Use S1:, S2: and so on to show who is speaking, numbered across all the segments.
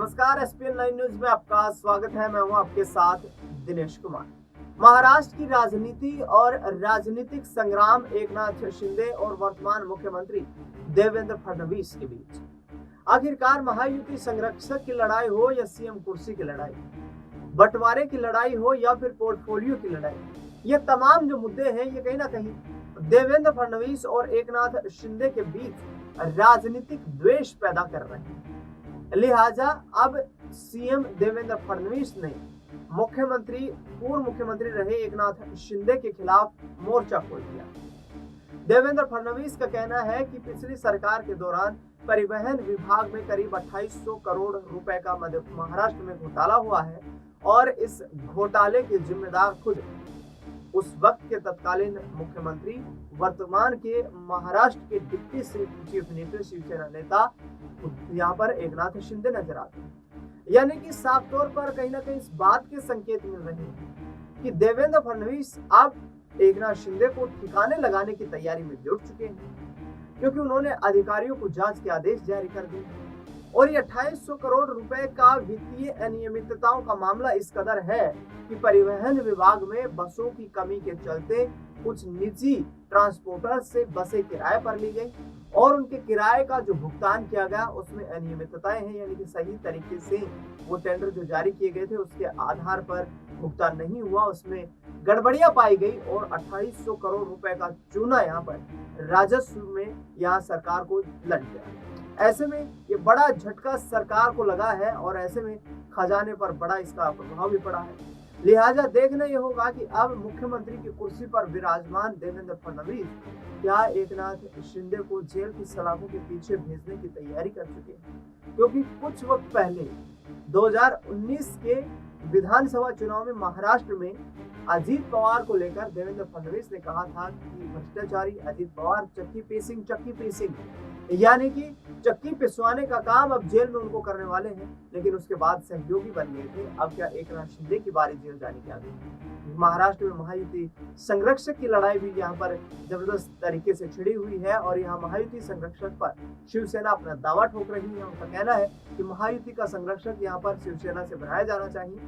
S1: नमस्कार, ESPN 9 news में आपका स्वागत है। मैं हूं आपके साथ दिनेश कुमार। महाराष्ट्र की राजनीति और राजनीतिक संग्राम एकनाथ शिंदे और वर्तमान मुख्यमंत्री देवेंद्र फडणवीस के बीच। आखिरकार महायुति संरक्षक की लड़ाई हो या सीएम कुर्सी की लड़ाई, बंटवारे की लड़ाई हो या फिर पोर्टफोलियो की लड़ाई, ये तमाम जो मुद्दे हैं ये कहीं ना कहीं देवेंद्र फडणवीस और एकनाथ शिंदे के बीच राजनीतिक द्वेष पैदा कर रहे हैं। लिहाजा अब सीएम देवेंद्र फडणवीस ने पूर्व मुख्यमंत्री रहे एकनाथ शिंदे के खिलाफ मोर्चा खोल दिया। देवेंद्र फडणवीस का कहना है कि पिछली सरकार के दौरान परिवहन विभाग में करीब 2800 करोड़ रुपए का महाराष्ट्र में घोटाला हुआ है और इस घोटाले के जिम्मेदार खुद उस वक्त के तत्कालीन मुख्यमंत्री, वर्तमान के महाराष्ट्र के डिप्टी चीफ मिनिस्टर, शिवसेना नेता यहाँ पर एकनाथ शिंदे नजर आते हैं। यानी कि साफ तौर पर कहीं ना कहीं इस बात के संकेत मिल रहे हैं कि देवेंद्र फडणवीस अब एकनाथ शिंदे को ठिकाने लगाने की तैयारी में जुट चुके हैं, क्योंकि उन्होंने अधिकारियों को जांच के आदेश जारी कर दिए और ये 2800 करोड़ रुपए का वित्तीय अनियमितताओं का मामला इस कदर है कि परिवहन विभाग में बसों की कमी के चलते कुछ निजी ट्रांसपोर्टर से बसें किराए पर ली गई और उनके किराए का जो भुगतान किया गया उसमें अनियमितताएं हैं। यानी कि सही तरीके से वो टेंडर जो जारी किए गए थे उसके आधार पर भुगतान नहीं हुआ, उसमें गड़बड़ियां पाई गई और 2800 करोड़ रुपए का चूना यहाँ पर राजस्व में यहाँ सरकार को लग गया। ऐसे में ये बड़ा झटका सरकार को लगा है और ऐसे में खजाने पर बड़ा इसका प्रभाव भी पड़ा है। लिहाजा देखना यह होगा कि अब मुख्यमंत्री की कुर्सी पर विराजमान देवेंद्र फडणवीस क्या एकनाथ शिंदे को जेल की सलाखों के पीछे भेजने की तैयारी कर चुके हैं, क्योंकि कुछ वक्त पहले 2019 के विधानसभा चुनाव में महाराष्ट्र में अजीत पवार को लेकर देवेंद्र फडणवीस ने कहा था कि भ्रष्टाचारी अजीत पवार चक्की पीसिंग यानी कि चक्की पिसवाने का काम अब जेल में उनको करने वाले हैं। लेकिन उसके बाद सहयोगी बन गए थे। अब क्या एकनाथ शिंदे की बारी जेल जाने की आ गई। महाराष्ट्र में महायुति संरक्षक की लड़ाई भी यहाँ पर जबरदस्त तरीके से छिड़ी हुई है और यहाँ महायुति संरक्षक पर शिवसेना अपना दावा ठोक रही है। उनका कहना है कि महायुति का संरक्षक यहाँ पर शिवसेना से बनाया जाना चाहिए,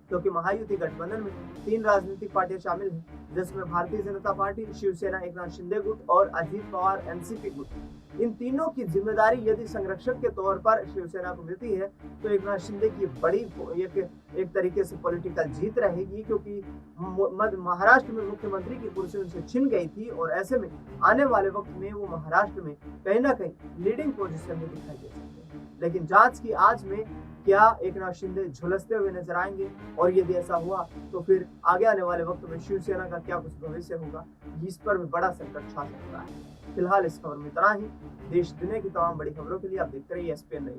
S1: क्योंकि महायुति गठबंधन में 3 राजनीतिक पार्टियां शामिल हैं, जिसमें भारतीय जनता पार्टी, शिवसेना एकनाथ शिंदे गुट और अजीत पवार एनसीपी गुट। इन तीनों की जिम्मेदारी यदि संरक्षक के तौर पर शिवसेना को मिलती है तो एकनाथ शिंदे की बड़ी एक तरीके से पॉलिटिकल जीत रहेगी, क्योंकि महाराष्ट्र में मुख्यमंत्री की कुर्सी उनसे छिन गई थी और ऐसे में आने वाले वक्त में वो महाराष्ट्र में कहीं ना कहीं लीडिंग पोजीशन में दिखाई दे सकते हैं। लेकिन जांच की आज में क्या एकनाथ शिंदे झुलसते हुए नजर आएंगे और यदि ऐसा हुआ तो फिर आगे आने वाले वक्त में शिवसेना का क्या कुछ भविष्य होगा, इस पर भी बड़ा संकट छा सकता है। फिलहाल इस खबर में इतना ही। देश दुनिया की तमाम बड़ी खबरों के लिए आप देखते रहिए एसपीएन 9।